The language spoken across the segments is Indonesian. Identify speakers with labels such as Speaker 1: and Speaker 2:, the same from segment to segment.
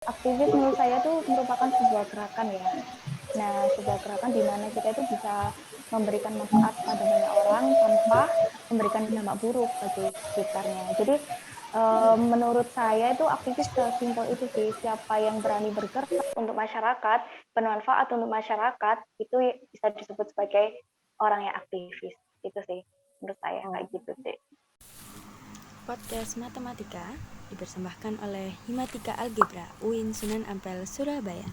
Speaker 1: Aktivis menurut saya itu merupakan sebuah gerakan ya. Nah, sebuah gerakan di mana kita itu bisa memberikan manfaat pada banyak orang tanpa memberikan dampak buruk bagi sekitarnya. Jadi menurut saya itu aktivis sesimpel itu sih. Siapa yang berani bergerak untuk masyarakat, bermanfaat untuk masyarakat, itu bisa disebut sebagai orang yang aktivis. Itu sih menurut saya kayak gitu sih.
Speaker 2: Podcast Matematika dipersembahkan oleh Himatika Algebra UIN Sunan Ampel, Surabaya.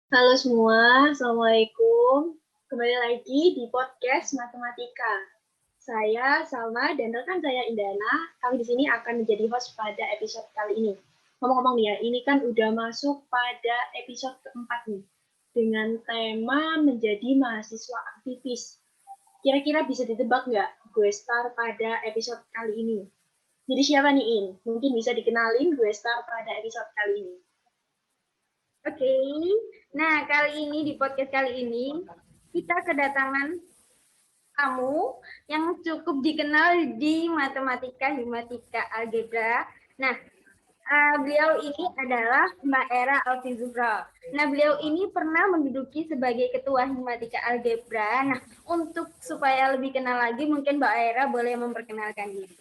Speaker 3: Halo semua, Assalamualaikum. Kembali lagi di podcast Matematika. Saya Salma dan rekan saya Indana. Kami di sini akan menjadi host pada episode kali ini. Ngomong-ngomong nih ya, ini kan udah masuk pada episode keempat nih, dengan tema menjadi mahasiswa aktivis. Kira-kira bisa ditebak nggak gue star pada episode kali ini? Jadi siapa nih In? Mungkin bisa dikenalin gue star pada episode kali ini.
Speaker 4: Oke, nah kali ini di podcast kali ini kita kedatangan tamu yang cukup dikenal di matematika, himatika, algebra. Nah, beliau ini adalah Mbak Era Alfizura. Nah, beliau ini pernah menduduki sebagai ketua himatika algebra. Nah, untuk supaya lebih kenal lagi, mungkin Mbak Era boleh memperkenalkan diri.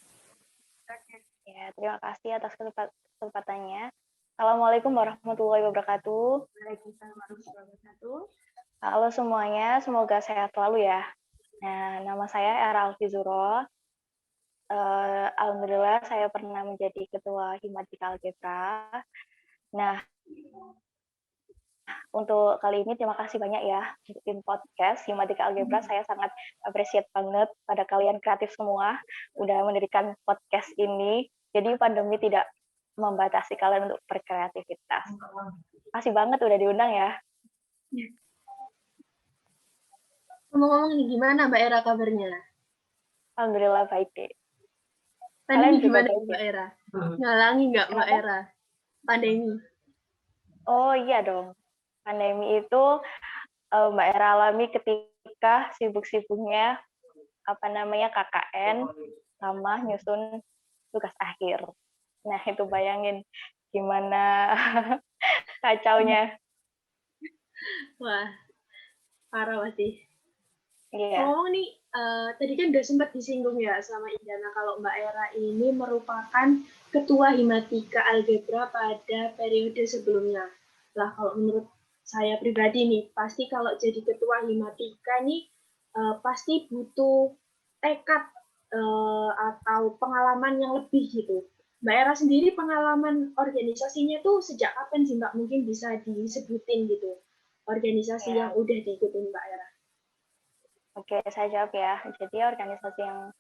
Speaker 1: Ya, terima kasih atas kesempatannya. Assalamualaikum warahmatullahi wabarakatuh.
Speaker 4: Waalaikumsalam warahmatullahi wabarakatuh.
Speaker 1: Halo semuanya, semoga sehat selalu ya. Nah, nama saya Era Alfizuro. Alhamdulillah saya pernah menjadi ketua Himatika Algebra. Nah, untuk kali ini terima kasih banyak ya untuk tim podcast Himatika Algebra. Saya sangat appreciate banget pada kalian kreatif semua udah mendirikan podcast ini. Jadi pandemi tidak membatasi kalian untuk berkreativitas. Makasih banget udah diundang ya.
Speaker 3: Ngomong-ngomong nih, gimana Mbak Era kabarnya?
Speaker 1: Alhamdulillah baik deh.
Speaker 3: Pandemi gimana Mbak Era? Ngalangi nggak Mbak Era? Pandemi.
Speaker 1: Oh iya dong. Pandemi itu Mbak Era alami ketika sibuk-sibuknya KKN sama nyusun tugas akhir. Nah, itu bayangin gimana kacaunya.
Speaker 3: Wah, parah pasti.
Speaker 1: Iya.
Speaker 3: Ngomong nih, tadi kan udah sempat disinggung ya sama Indana kalau Mbak Era ini merupakan ketua Himatika Algebra pada periode sebelumnya. Lah, kalau menurut saya pribadi nih, pasti kalau jadi ketua Himatika nih, pasti butuh tekad atau pengalaman yang lebih gitu. Mbak Era sendiri pengalaman organisasinya tuh sejak kapan sih Mbak? Mungkin bisa disebutin gitu, organisasi yang udah diikutin Mbak Era.
Speaker 1: Oke, saya jawab ya. Jadi organisasi yang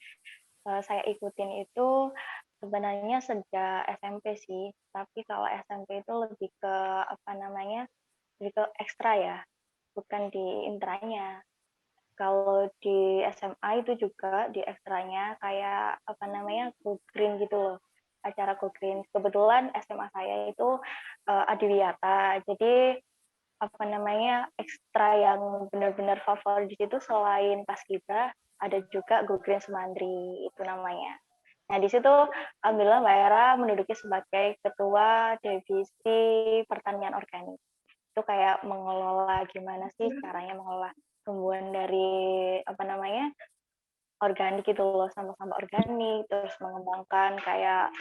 Speaker 1: saya ikutin itu sebenarnya sejak SMP sih. Tapi kalau SMP itu lebih ke lebih ke ekstra ya, bukan di intranya. Kalau di SMA itu juga di ekstranya kayak go green gitu loh, acara go green. Kebetulan SMA saya itu adiwiyata, jadi ekstra yang benar-benar favorit di situ selain paskibra ada juga go green semandri itu namanya. Nah di situ alhamdulillah Mbak Era menduduki sebagai ketua divisi pertanian organik. Itu kayak mengelola gimana sih caranya mengelola tumbuhan dari organik gitu loh, sampah-sampah organik, terus mengembangkan kayak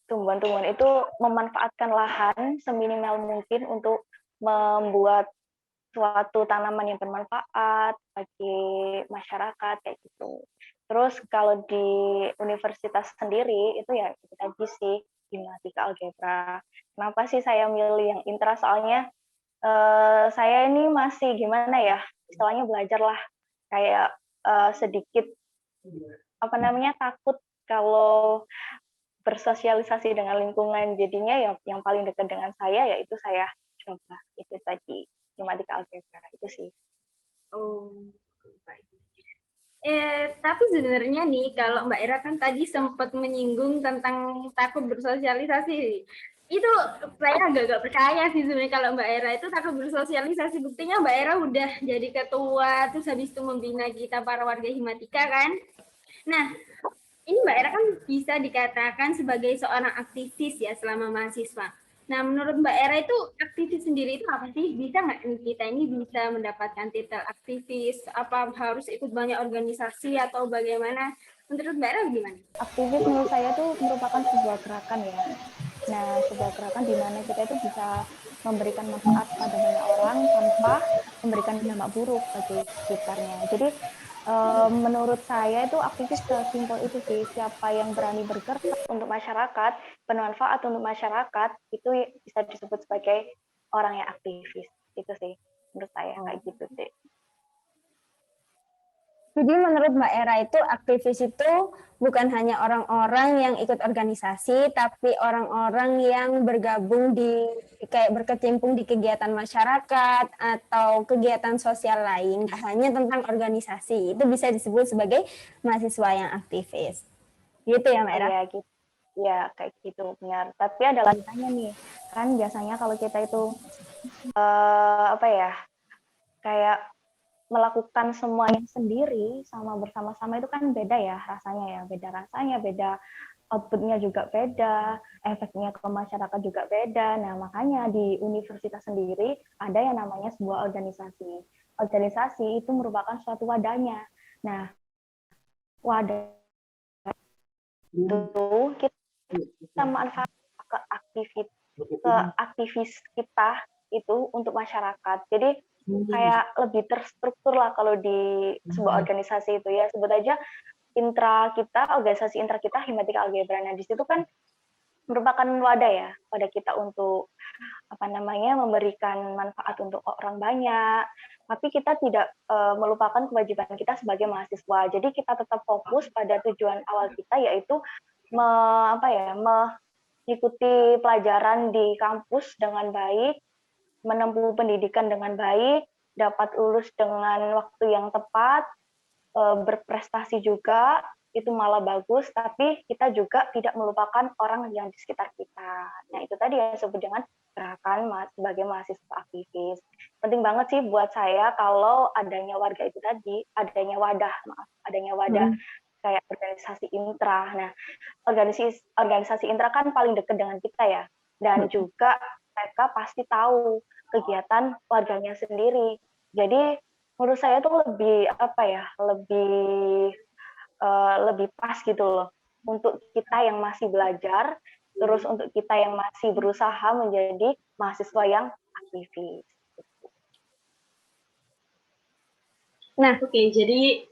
Speaker 1: tumbuhan-tumbuhan itu memanfaatkan lahan seminimal mungkin untuk membuat suatu tanaman yang bermanfaat bagi masyarakat kayak gitu. Terus kalau di universitas sendiri itu ya itu tadi sih himatika algebra. Kenapa sih saya milih yang intra? Soalnya saya ini masih gimana ya, istilahnya belajar lah kayak sedikit takut kalau bersosialisasi dengan lingkungan, jadinya yang paling dekat dengan saya yaitu saya coba itu tadi himatika algebra itu sih.
Speaker 4: Oh, tapi sebenarnya nih kalau Mbak Era kan tadi sempat menyinggung tentang takut bersosialisasi. Itu saya agak percaya sih sebenarnya kalau Mbak Era itu takut bersosialisasi. Buktinya Mbak Era udah jadi ketua, terus habis itu membina kita para warga Himatika kan. Nah, ini Mbak Era kan bisa dikatakan sebagai seorang aktivis ya selama mahasiswa. Nah, menurut Mbak Era itu aktivis sendiri itu apa sih? Bisa nggak kita ini bisa mendapatkan titel aktivis? Apa harus ikut banyak organisasi atau bagaimana? Menurut Mbak Era gimana?
Speaker 1: Aktivis menurut saya itu merupakan sebuah gerakan ya. Nah, sebuah gerakan di mana kita itu bisa memberikan manfaat pada banyak orang tanpa memberikan dampak buruk bagi sekitarnya. Jadi menurut saya itu aktivis sesimpel itu sih. Siapa yang berani bergerak untuk masyarakat, bermanfaat untuk masyarakat, itu bisa disebut sebagai orang yang aktivis. Itu sih menurut saya kayak gitu sih.
Speaker 5: Jadi menurut Mbak Era itu aktivis itu bukan hanya orang-orang yang ikut organisasi, tapi orang-orang yang bergabung di kayak berkecimpung di kegiatan masyarakat atau kegiatan sosial lain, nggak hanya tentang organisasi. Itu bisa disebut sebagai mahasiswa yang aktivis. Gitu ya Mbak Era?
Speaker 1: Ya gitu. Ya kayak gitu benar. Tapi ada lanjutannya nih. Kan biasanya kalau kita itu apa ya? Kayak melakukan semuanya sendiri sama bersama-sama itu kan beda ya rasanya ya, beda rasanya, beda outputnya juga beda, efeknya ke masyarakat juga beda. Nah makanya di universitas sendiri ada yang namanya sebuah organisasi. Organisasi itu merupakan suatu wadahnya. Nah wadah itu kita manfaatkan ke aktivis kita itu untuk masyarakat. Jadi kayak lebih terstruktur lah kalau di sebuah organisasi itu ya. Sebut aja intra kita, organisasi intra kita Himatika Algebra. Nah di situ kan merupakan wadah ya, wadah kita untuk apa namanya memberikan manfaat untuk orang banyak. Tapi kita tidak melupakan kewajiban kita sebagai mahasiswa. Jadi kita tetap fokus pada tujuan awal kita yaitu mengikuti pelajaran di kampus dengan baik, menempuh pendidikan dengan baik, dapat lulus dengan waktu yang tepat, berprestasi juga, itu malah bagus, tapi kita juga tidak melupakan orang yang di sekitar kita. Nah, itu tadi yang disebut dengan gerakan sebagai mahasiswa aktivis. Penting banget sih buat saya kalau adanya warga itu tadi, adanya wadah kayak organisasi intra. Nah, organisasi intra kan paling dekat dengan kita ya, dan juga mereka pasti tahu kegiatan warganya sendiri. Jadi menurut saya tuh lebih apa ya, lebih pas gitu loh untuk kita yang masih belajar, terus untuk kita yang masih berusaha menjadi mahasiswa yang aktivis.
Speaker 3: Nah, oke, jadi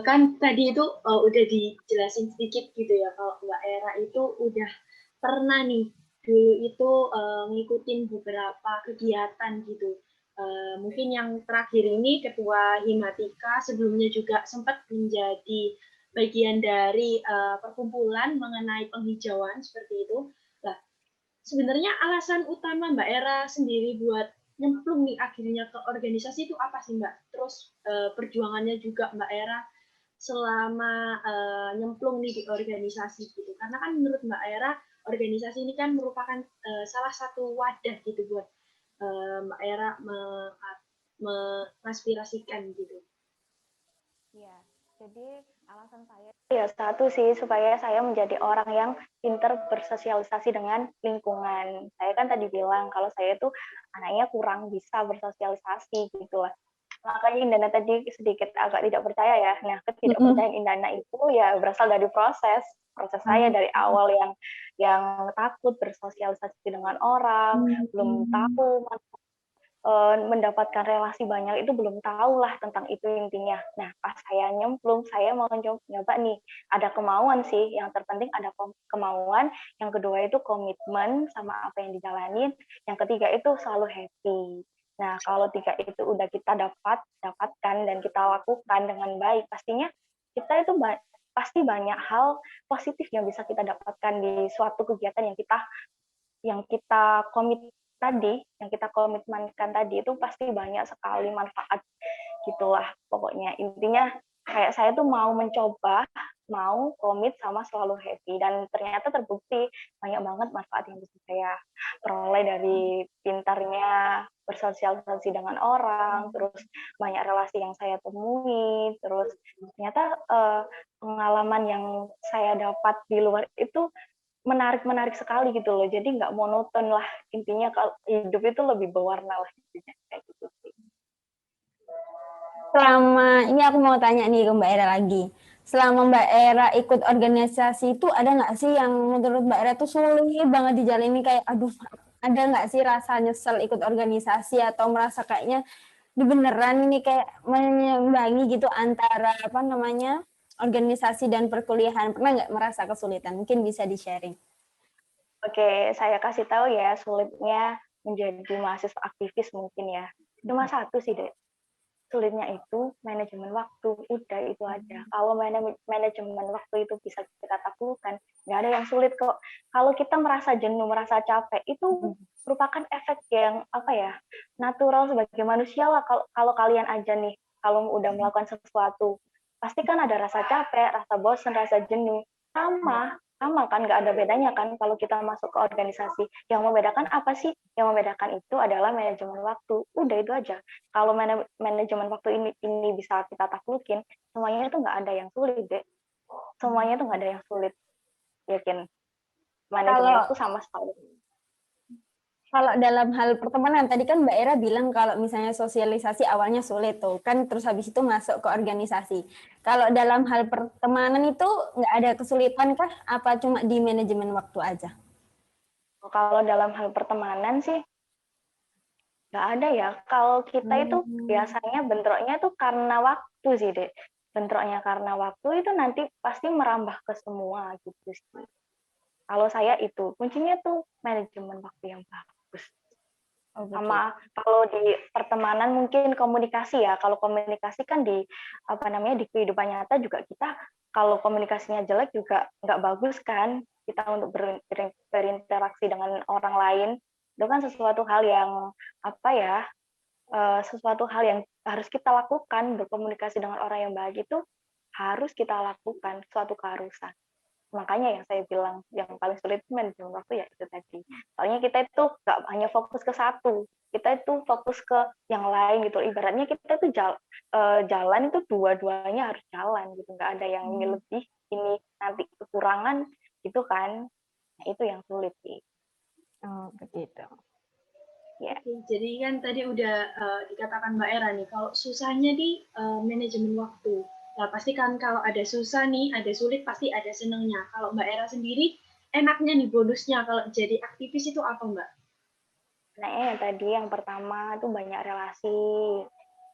Speaker 3: kan tadi itu udah dijelasin sedikit gitu ya, kalau Mbak Era itu udah pernah nih dulu itu ngikutin beberapa kegiatan gitu. Mungkin yang terakhir ini Ketua Himatika, sebelumnya juga sempat menjadi bagian dari perkumpulan mengenai penghijauan seperti itu. Nah, sebenarnya alasan utama Mbak Era sendiri buat nyemplung nih akhirnya ke organisasi itu apa sih Mbak? Terus perjuangannya juga Mbak Era selama nyemplung nih di organisasi gitu. Karena kan menurut Mbak Era organisasi ini kan merupakan salah satu wadah gitu buat Mbak Era mengaspirasikan gitu.
Speaker 1: Ya, jadi alasan saya ya satu sih supaya saya menjadi orang yang pinter bersosialisasi dengan lingkungan. Saya kan tadi bilang kalau saya itu anaknya kurang bisa bersosialisasi gitu lah. Makanya Indana tadi sedikit agak tidak percaya ya. Nah, ketidakpercayaan Indana itu ya berasal dari proses saya dari awal yang takut bersosialisasi dengan orang, belum tahu mendapatkan relasi banyak itu belum tahu lah tentang itu intinya. Nah, pas saya nyemplung, saya mau nyoba nih, ada kemauan sih, yang terpenting ada kemauan, yang kedua itu komitmen sama apa yang dijalanin, yang ketiga itu selalu happy. Nah, kalau tiga itu udah kita dapatkan dan kita lakukan dengan baik, pastinya kita itu pasti banyak hal positif yang bisa kita dapatkan di suatu kegiatan yang kita yang kita komitmenkan tadi itu pasti banyak sekali manfaat gitulah pokoknya. Intinya kayak saya tuh mau mencoba, mau komit sama selalu happy dan ternyata terbukti banyak banget manfaat yang bisa saya peroleh dari pintarnya bersosialisasi dengan orang, terus banyak relasi yang saya temui, terus ternyata pengalaman yang saya dapat di luar itu menarik sekali gitu loh. Jadi nggak monoton lah, intinya kalau hidup itu lebih berwarna lah intinya kayak gitu sih.
Speaker 5: Selama ini aku mau tanya nih ke Mbak Era lagi. Selama Mbak Era ikut organisasi itu ada nggak sih yang menurut Mbak Era tuh sulit banget dijalani, kayak aduh, ada nggak sih rasa nyesel ikut organisasi atau merasa kayaknya di beneran ini kayak menyimbangi gitu antara apa namanya organisasi dan perkuliahan, pernah nggak merasa kesulitan? Mungkin bisa di-sharing.
Speaker 1: Oke, saya kasih tahu ya sulitnya menjadi mahasiswa aktivis mungkin ya. Cuma satu sih, Dek. Sulitnya itu manajemen waktu, udah itu aja. Kalau manajemen waktu itu bisa kita taklukkan, nggak ada yang sulit kok. Kalau kita merasa jenuh, merasa capek, itu merupakan efek yang apa ya, natural sebagai manusia lah. Kalau kalian aja nih, kalau udah melakukan sesuatu, pasti kan ada rasa capek, rasa bosan, rasa jenuh. Sama kan, nggak ada bedanya kan kalau kita masuk ke organisasi. Yang membedakan apa sih? Yang membedakan itu adalah manajemen waktu. Udah itu aja. Kalau manajemen waktu ini bisa kita taklukin, semuanya itu nggak ada yang sulit, deh. Semuanya itu nggak ada yang sulit, yakin. Manajemen waktu sama sekali.
Speaker 5: Kalau dalam hal pertemanan, tadi kan Mbak Era bilang kalau misalnya sosialisasi awalnya sulit tuh, kan terus habis itu masuk ke organisasi. Kalau dalam hal pertemanan itu nggak ada kesulitan kah? Apa cuma di manajemen waktu aja?
Speaker 1: Kalau dalam hal pertemanan sih, nggak ada ya. Kalau kita itu biasanya bentroknya itu karena waktu sih, Dek. Bentroknya karena waktu itu nanti pasti merambah ke semua gitu sih. Kalau saya itu, kuncinya tuh manajemen waktu yang bagus. Sama kalau di pertemanan mungkin komunikasi ya. Kalau komunikasi kan di apa namanya di kehidupan nyata juga kita kalau komunikasinya jelek juga nggak bagus kan. Kita untuk berinteraksi dengan orang lain itu kan sesuatu hal yang apa ya, sesuatu hal yang harus kita lakukan. Berkomunikasi dengan orang yang baik itu harus kita lakukan, suatu keharusan. Makanya yang saya bilang yang paling sulit itu manajemen waktu ya itu tadi. Soalnya kita itu nggak hanya fokus ke satu, kita itu fokus ke yang lain gitu. Ibaratnya kita itu jalan itu dua-duanya harus jalan gitu. Nggak ada yang ini lebih, ini nanti kekurangan gitu kan. Nah, itu yang sulit sih.
Speaker 5: Oh, begitu.
Speaker 1: Ya.
Speaker 3: Oke, jadi kan tadi udah dikatakan Mbak Era nih, kalau susahnya di manajemen waktu. Nah, pasti kan kalau ada susah nih, ada sulit, pasti ada senangnya. Kalau Mbak Era sendiri, enaknya nih bonusnya kalau jadi aktivis itu apa, Mbak?
Speaker 1: Nah, yang tadi yang pertama itu banyak relasi.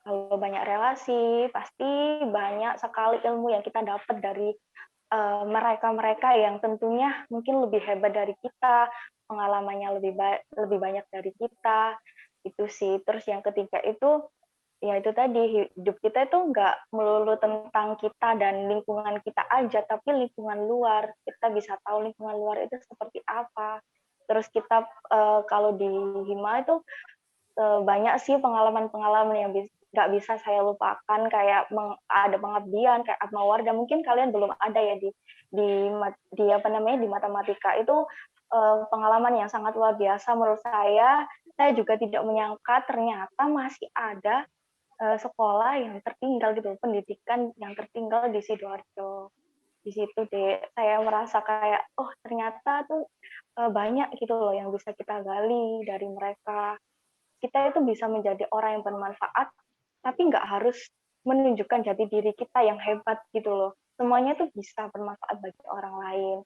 Speaker 1: Kalau banyak relasi, pasti banyak sekali ilmu yang kita dapat dari mereka-mereka yang tentunya mungkin lebih hebat dari kita, pengalamannya lebih banyak dari kita, itu sih. Terus yang ketiga itu, ya itu tadi, hidup kita itu nggak melulu tentang kita dan lingkungan kita aja, tapi lingkungan luar. Kita bisa tahu lingkungan luar itu seperti apa. Terus kita kalau di Hima itu banyak sih pengalaman-pengalaman yang nggak bisa saya lupakan, kayak ada pengabdian kayak Atma Wardah, mungkin kalian belum ada ya di apa namanya di matematika itu, pengalaman yang sangat luar biasa menurut saya juga tidak menyangka ternyata masih ada sekolah yang tertinggal gitu, pendidikan yang tertinggal di Sidoarjo. Di situ deh saya merasa kayak oh ternyata tuh banyak gitu loh yang bisa kita gali dari mereka. Kita itu bisa menjadi orang yang bermanfaat, tapi nggak harus menunjukkan jati diri kita yang hebat gitu loh. Semuanya itu bisa bermanfaat bagi orang lain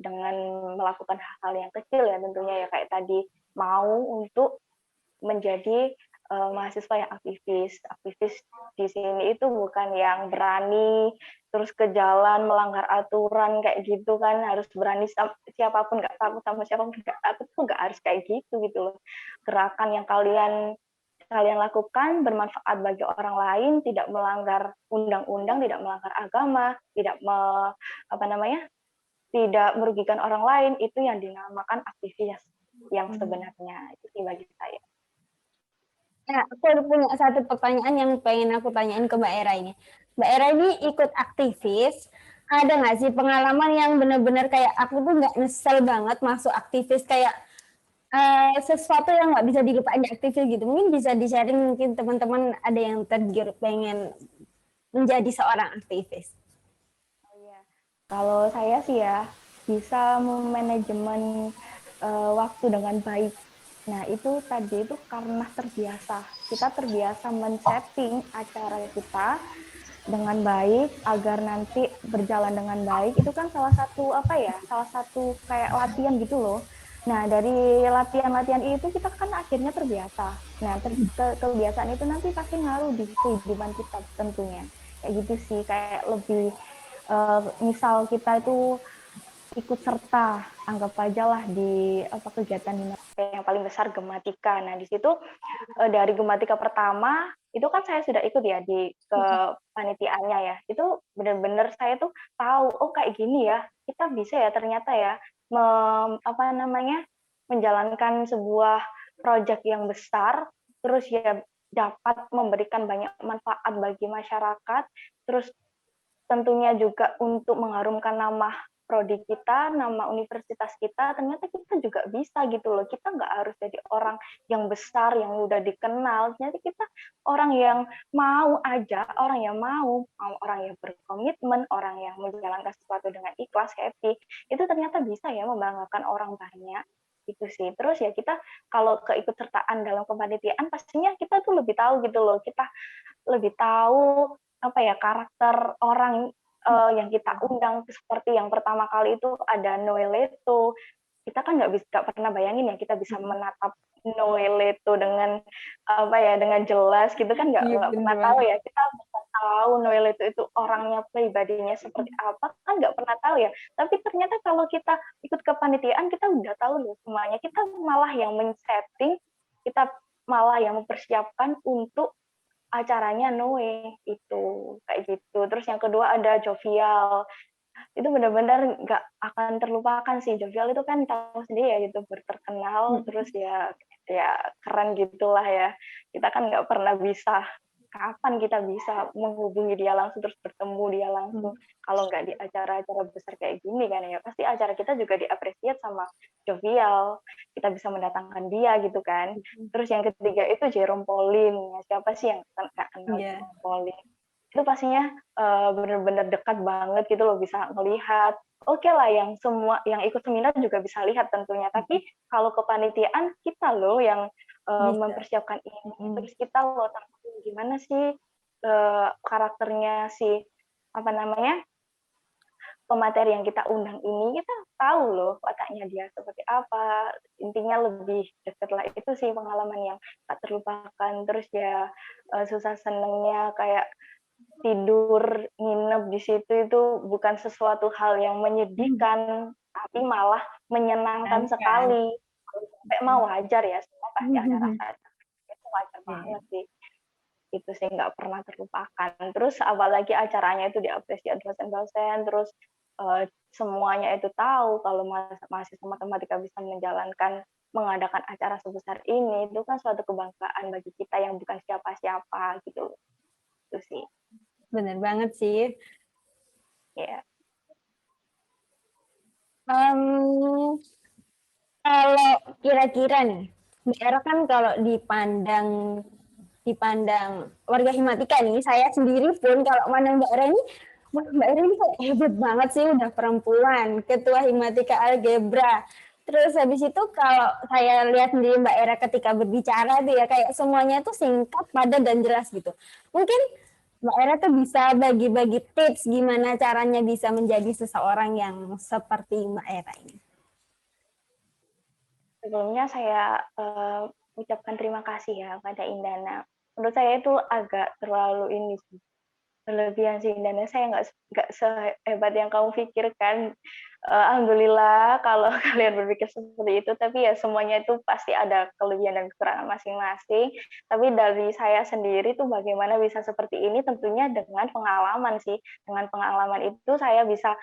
Speaker 1: dengan melakukan hal-hal yang kecil ya tentunya ya kayak tadi mau untuk menjadi mahasiswa yang aktivis. Aktivis di sini itu bukan yang berani terus ke jalan melanggar aturan kayak gitu kan, harus berani siapapun, nggak takut sama siapapun, nggak takut tuh nggak harus kayak gitu loh. Gerakan yang kalian lakukan bermanfaat bagi orang lain, tidak melanggar undang-undang, tidak melanggar agama, tidak tidak merugikan orang lain, itu yang dinamakan aktivis yang sebenarnya. Itu sih bagi saya.
Speaker 5: Ya, aku punya satu pertanyaan yang pengen aku tanyain ke Mbak Era ini. Mbak Era ini ikut aktivis, ada nggak sih pengalaman yang benar-benar kayak aku tuh nggak nyesel banget masuk aktivis, kayak sesuatu yang nggak bisa dilupain di aktivis gitu. Mungkin bisa di-sharing, mungkin teman-teman ada yang tergiur pengen menjadi seorang aktivis.
Speaker 1: Oh iya. Kalau saya sih ya bisa memanajemen waktu dengan baik. Nah, itu tadi itu karena terbiasa. Kita terbiasa men-setting acara kita dengan baik agar nanti berjalan dengan baik. Itu kan salah satu apa ya? Salah satu kayak latihan gitu loh. Nah, dari latihan-latihan itu kita kan akhirnya terbiasa. Nah, kebiasaan itu nanti pasti ngaruh di kehidupan kita tentunya. Kayak gitu sih, kayak lebih misal kita itu ikut serta, anggap aja lah di kegiatan yang paling besar Gematika. Nah, di situ dari Gematika pertama itu kan saya sudah ikut ya di kepanitiaannya ya. Itu benar-benar saya tuh tahu, oh kayak gini ya, kita bisa ya ternyata ya menjalankan sebuah proyek yang besar, terus ya dapat memberikan banyak manfaat bagi masyarakat, terus tentunya juga untuk mengharumkan nama prodi kita, nama universitas kita, ternyata kita juga bisa gitu loh. Kita nggak harus jadi orang yang besar, yang udah dikenal. Ternyata kita orang yang mau aja, orang yang berkomitmen, orang yang menjalankan sesuatu dengan ikhlas, happy, itu ternyata bisa ya membanggakan orang banyak. Itu sih. Terus ya kita kalau keikutsertaan dalam kepanitiaan, pastinya kita tuh lebih tahu gitu loh. Kita lebih tahu apa ya karakter orang yang kita undang, seperti yang pertama kali itu ada Noeleto. Kita kan nggak pernah bayangin ya kita bisa menatap Noeleto dengan apa ya dengan jelas gitu kan nggak pernah tahu ya, kita bisa tahu Noeleto itu orangnya pribadinya seperti apa kan nggak pernah tahu ya, tapi ternyata kalau kita ikut kepanitiaan kita udah tahu loh semuanya, kita malah yang men-setting, kita malah yang mempersiapkan untuk acaranya Noe itu kayak gitu. Terus yang kedua ada Jovial, itu benar-benar nggak akan terlupakan sih. Jovial itu kan tahu sendiri ya youtuber terkenal, terus ya keren gitulah ya. Kita kan nggak pernah bisa, kapan kita bisa menghubungi dia langsung terus bertemu dia langsung kalau nggak di acara-acara besar kayak gini kan ya, pasti acara kita juga diapresiasi sama Jovial, kita bisa mendatangkan dia gitu kan. Terus yang ketiga itu Jerome Pauline, siapa sih yang nggak kenal Jerome Pauline, itu pastinya benar-benar dekat banget gitu loh, bisa melihat. Oke lah, yang semua yang ikut seminar juga bisa lihat tentunya, tapi kalau kepanitiaan kita loh yang mempersiapkan ini, terus kita loh tahu gimana sih karakternya si apa namanya pemateri yang kita undang ini, kita tahu loh wataknya dia seperti apa, intinya lebih dekat lah. Itu sih pengalaman yang tak terlupakan. Terus ya susah senengnya kayak tidur nginep di situ itu bukan sesuatu hal yang menyedihkan, tapi malah menyenangkan sekali. Sampai mau wajar ya, semua pasti ada rasa itu wajar banget sih. Itu sih nggak pernah terlupakan. Terus apalagi acaranya itu diapresiasi dosen-dosen, terus semuanya itu tahu kalau mahasiswa matematika bisa mengadakan acara sebesar ini, itu kan suatu kebanggaan bagi kita yang bukan siapa-siapa gitu. Itu sih.
Speaker 5: Benar banget sih.
Speaker 1: Ya.
Speaker 5: Kalau kira-kira nih, Mbak Era kan kalau dipandang warga Himatika nih, saya sendiri pun kalau mandang Mbak Era ini, wah Mbak Era ini kayak hebat banget sih, udah perempuan, ketua Himatika Algebra. Terus habis itu kalau saya lihat sendiri Mbak Era ketika berbicara tuh ya kayak semuanya tuh singkat, padat dan jelas gitu. Mungkin Mbak Era tuh bisa bagi-bagi tips gimana caranya bisa menjadi seseorang yang seperti Mbak Era ini.
Speaker 1: Sebelumnya saya ucapkan terima kasih ya pada Indana. Menurut saya itu agak terlalu ini sih, berlebihan sih Indana. Saya nggak sehebat yang kamu pikirkan. Alhamdulillah kalau kalian berpikir seperti itu, tapi ya semuanya itu pasti ada kelebihan dan kekurangan masing-masing. Tapi dari saya sendiri tuh bagaimana bisa seperti ini, tentunya dengan pengalaman sih. Dengan pengalaman itu saya bisa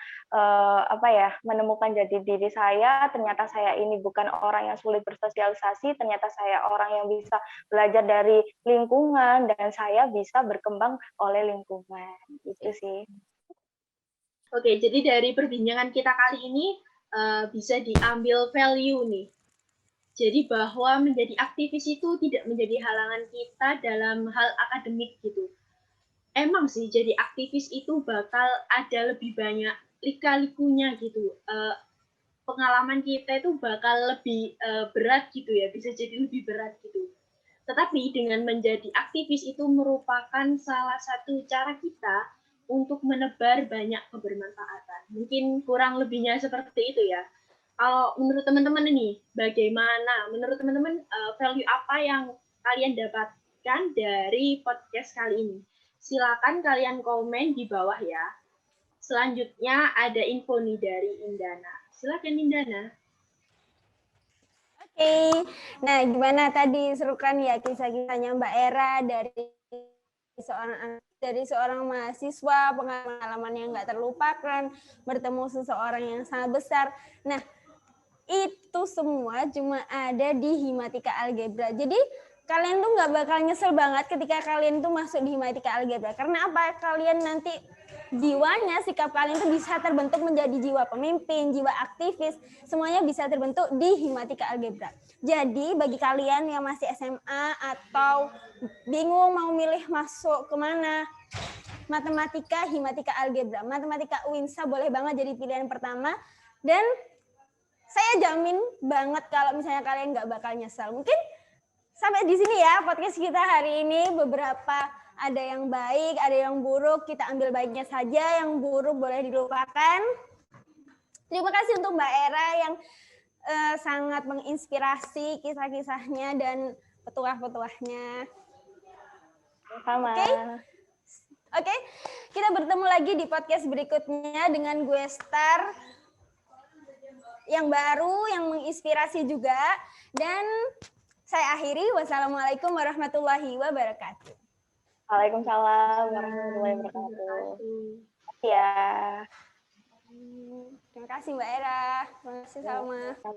Speaker 1: menemukan jati diri saya. Ternyata saya ini bukan orang yang sulit bersosialisasi, ternyata saya orang yang bisa belajar dari lingkungan dan saya bisa berkembang oleh lingkungan. Itu sih.
Speaker 3: Oke, jadi dari perbincangan kita kali ini bisa diambil value nih. Jadi bahwa menjadi aktivis itu tidak menjadi halangan kita dalam hal akademik gitu. Emang sih jadi aktivis itu bakal ada lebih banyak lika-likunya gitu. Pengalaman kita itu bakal lebih berat gitu ya, bisa jadi lebih berat gitu. Tetapi dengan menjadi aktivis itu merupakan salah satu cara kita untuk menebar banyak kebermanfaatan. Mungkin kurang lebihnya seperti itu ya. Kalau menurut teman-teman ini, bagaimana? Menurut teman-teman, value apa yang kalian dapatkan dari podcast kali ini? Silakan kalian komen di bawah ya. Selanjutnya ada info nih dari Indana. Silakan Indana.
Speaker 5: Oke, nah gimana tadi seru kan ya kisah-kisahnya Mbak Era dari seorang mahasiswa, pengalaman yang nggak terlupakan, bertemu seseorang yang sangat besar. Nah, itu semua cuma ada di Himatika Algebra. Jadi kalian tuh nggak bakal nyesel banget ketika kalian tuh masuk di Himatika Algebra. Karena apa? Kalian nanti jiwanya, sikap kalian tuh bisa terbentuk menjadi jiwa pemimpin, jiwa aktivis, semuanya bisa terbentuk di Himatika Algebra. Jadi bagi kalian yang masih SMA atau bingung mau milih masuk kemana, matematika, Himatika Algebra, matematika UINSA boleh banget jadi pilihan pertama. Dan saya jamin banget kalau misalnya kalian nggak bakal nyesal. Mungkin sampai di sini ya podcast kita hari ini. Beberapa ada yang baik, ada yang buruk. Kita ambil baiknya saja, yang buruk boleh dilupakan. Terima kasih untuk Mbak Era yang sangat menginspirasi kisah-kisahnya dan petuah-petuahnya.
Speaker 1: Sama.
Speaker 5: Oke, kita bertemu lagi di podcast berikutnya dengan gue Star yang baru, yang menginspirasi juga. Dan saya akhiri. Wassalamualaikum warahmatullahi wabarakatuh.
Speaker 1: Waalaikumsalam warahmatullahi wabarakatuh. Ya.
Speaker 5: Terima kasih Mbak Era. Terima kasih Salma.